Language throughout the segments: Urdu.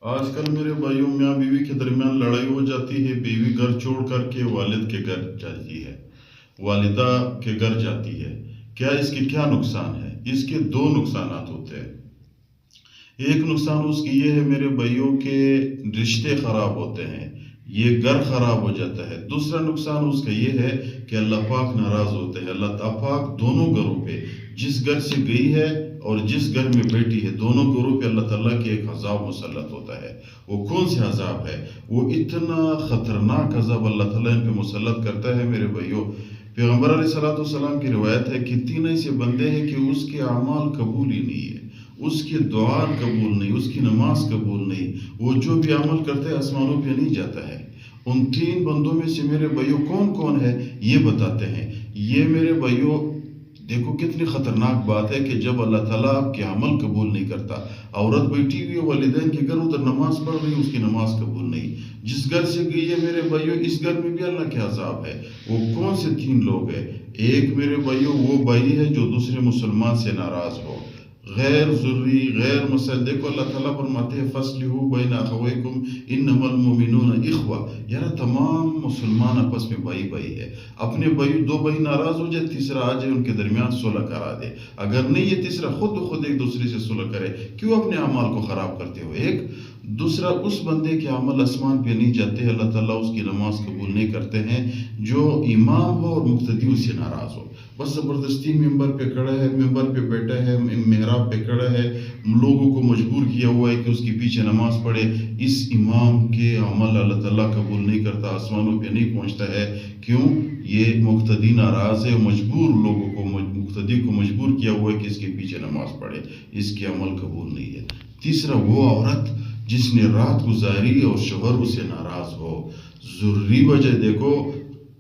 آج کل میرے بھائیوں میاں بیوی کے درمیان لڑائی ہو جاتی ہے، بیوی گھر چھوڑ کر کے والد کے گھر جاتی ہے، والدہ کے گھر جاتی ہے۔ کیا اس کے کیا نقصان ہے؟ اس کے دو نقصانات ہوتے ہیں۔ ایک نقصان اس کی یہ ہے میرے بھائیوں کے رشتے خراب ہوتے ہیں، یہ گھر خراب ہو جاتا ہے۔ دوسرا نقصان اس کا یہ ہے کہ اللہ پاک ناراض ہوتے ہیں۔ اللہ پاک دونوں گھروں پہ، جس گھر سے گئی ہے اور جس گھر میں بیٹی ہے، دونوں گھروں پہ اللہ تعالیٰ کے ایک عذاب مسلط ہوتا ہے۔ وہ کون سے عذاب ہے؟ وہ اتنا خطرناک عذاب اللہ تعالیٰ ان پہ مسلط کرتا ہے میرے بھائیوں۔ پیغمبر علیہ السلام کی روایت ہے کہ 3 ایسے بندے ہیں کہ اس کے اعمال قبول ہی نہیں ہے، اس کی دعا قبول نہیں، اس کی نماز قبول نہیں، وہ جو بھی عمل کرتے ہیں آسمانوں پہ نہیں جاتا ہے۔ ان 3 بندوں میں سے میرے بھائیوں کون کون ہے یہ بتاتے ہیں۔ یہ میرے بھائیوں دیکھو کتنی خطرناک بات ہے کہ جب اللہ تعالیٰ آپ کے عمل قبول نہیں کرتا، عورت بیٹھی ہوئی والدین کے گھر ادھر نماز پڑھ رہی، اس کی نماز قبول نہیں، جس گھر سے گئی ہے میرے بھائیوں اس گھر میں بھی اللہ کے عذاب ہے۔ وہ کون سے 3 لوگ ہیں؟ ایک میرے بھائیوں وہ بھائی ہے جو دوسرے مسلمان سے ناراض ہو، غیر ضروری غیر مسئلہ۔ دیکھو اللہ تعالیٰ فرماتے ہیں فَأَصْلِحُوا بَيْنَ أَخَوَيْكُمْ إِنَّمَا الْمُؤْمِنُونَ إِخْوَةٌ۔ یار تمام مسلمان آپس میں بھائی ہے، اپنے بھائی 2 بھائی ناراض ہو جائے، تیسرا آ جائے ان کے درمیان صلح کرا دے۔ اگر نہیں یہ تیسرا خود بخود ایک دوسرے سے صلح کرے، کیوں اپنے اعمال کو خراب کرتے ہو؟ ایک دوسرا اس بندے کے عمل آسمان پہ نہیں جاتے، اللہ تعالیٰ اس کی نماز قبول نہیں کرتے ہیں جو امام ہو اور مقتدی اس سے ناراض ہو، بس زبردستی ممبر پہ کھڑا ہے، ممبر پہ بیٹھا ہے، محراب پہ کھڑا ہے، لوگوں کو مجبور کیا ہوا ہے کہ اس کے پیچھے نماز پڑھے۔ اس امام کے عمل اللہ تعالیٰ قبول نہیں کرتا، آسمانوں پہ نہیں پہنچتا ہے۔ کیوں؟ یہ مقتدی ناراض ہے، مجبور لوگوں کو، مقتدی کو مجبور کیا ہوا ہے کہ اس کے پیچھے نماز پڑھے، اس کے عمل قبول نہیں ہے۔ تیسرا وہ عورت جس نے رات گزاری اور شوہر اسے ناراض ہو۔ ضروری وجہ دیکھو،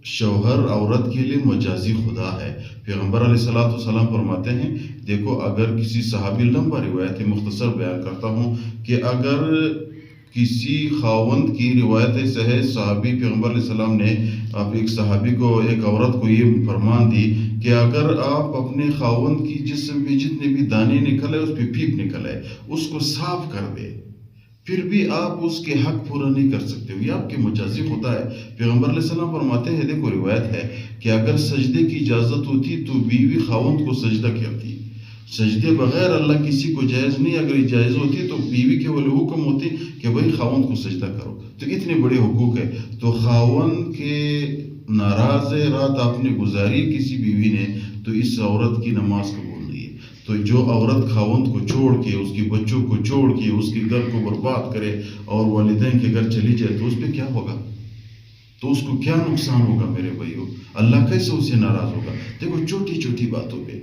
شوہر عورت کے لیے مجازی خدا ہے۔ پیغمبر علیہ السلام فرماتے ہیں، دیکھو اگر کسی صحابی، لمبا روایت ہے مختصر بیان کرتا ہوں، کہ اگر کسی خاوند کی روایت سے ہے، صحابی پیغمبر علیہ السلام نے ایک صحابی کو، ایک عورت کو یہ فرمان دی کہ اگر آپ اپنے خاوند کی جسم پہ جتنے بھی دانے نکلے، اس پہ پیپ نکلے، اس کو صاف کر دے، پھر بھی آپ اس کے حق پورا نہیں کر سکتے ہو، یہ آپ کے مجازی خدا ہے۔ پیغمبر علیہ السلام فرماتے ہیں، دیکھو روایت ہے کہ اگر سجدے کی اجازت ہوتی تو بیوی خاوند کو سجدہ کرتی، سجدے بغیر اللہ کسی کو جائز نہیں۔ اگر اجازت ہوتی تو بیوی کے والے حکم ہوتی کہ بھائی خاوند کو سجدہ کرو۔ تو اتنے بڑے حقوق ہے، تو خاوند کے ناراض رات آپ نے گزاری کسی بیوی نے، تو اس عورت کی نماز قبول نہیں ہے۔ تو جو عورت خاوند کو چھوڑ کے، اس کے بچوں کو چھوڑ کے، اس کے گھر کو برباد کرے اور والدین کے گھر چلی جائے، تو اس پہ کیا ہوگا؟ تو اس کو کیا نقصان ہوگا میرے بھائیوں؟ اللہ کیسے اس سے ناراض ہوگا؟ دیکھو چھوٹی چھوٹی باتوں پہ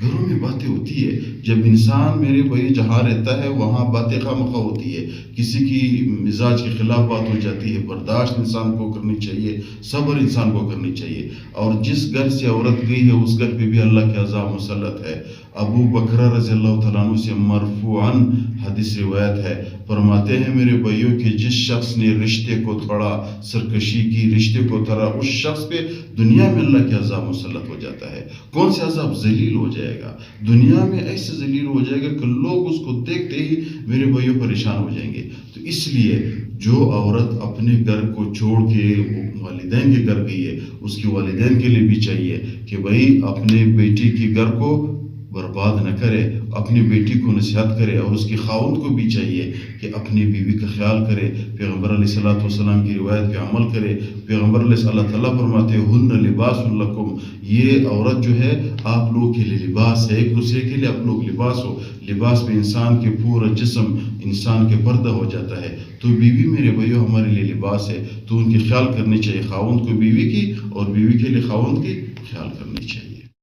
گھروں میں باتیں ہوتی ہے، جب انسان میرے بھائی جہاں رہتا ہے وہاں باتیں خواہ ہوتی ہے، کسی کی مزاج کے خلاف بات ہو جاتی ہے، برداشت انسان کو کرنی چاہیے، صبر انسان کو کرنی چاہیے۔ اور جس گھر سے عورت گئی ہے اس گھر پہ بھی اللہ کے عذاب مسلط ہے۔ ابو بکر رضی اللہ تعالیٰ عنہ سے مرفوعاً حدیث روایت ہے، فرماتے ہیں میرے بھائیوں کہ جس شخص نے رشتے کو توڑا، سرکشی کی، رشتے کو توڑا، اس شخص پہ دنیا میں اللہ کے عذاب مسلط ہو جاتا ہے۔ کون سے عذاب؟ ذلیل ہو جائے گا دنیا میں، ایسے ذلیل ہو جائے گا کہ لوگ اس کو دیکھتے ہی میرے بھائیوں پریشان ہو جائیں گے۔ تو اس لیے جو عورت اپنے گھر کو چھوڑ کے والدین کے گھر گئی ہے، اس کے والدین کے لیے بھی چاہیے کہ بھائی اپنے بیٹی کے گھر کو برباد نہ کرے، اپنی بیٹی کو نصیحت کرے، اور اس کی خاوند کو بھی چاہیے کہ اپنی بیوی کا خیال کرے، پیغمبر علیہ السلام کی روایت پہ عمل کرے۔ پیغمبر علیہ اللہ تعالیٰ فرماتے ہیں ہن لباس لکم، یہ عورت جو ہے آپ لوگوں کے لیے لباس ہے، ایک دوسرے کے لیے آپ لوگ لباس ہو۔ لباس میں انسان کے پورا جسم، انسان کے پردہ ہو جاتا ہے، تو بیوی میرے بھائیوں ہمارے لیے لباس ہے، تو ان کی خیال کرنی چاہیے، خاوند کو بیوی کی اور بیوی کے لیے خاوند کی خیال کرنی چاہیے۔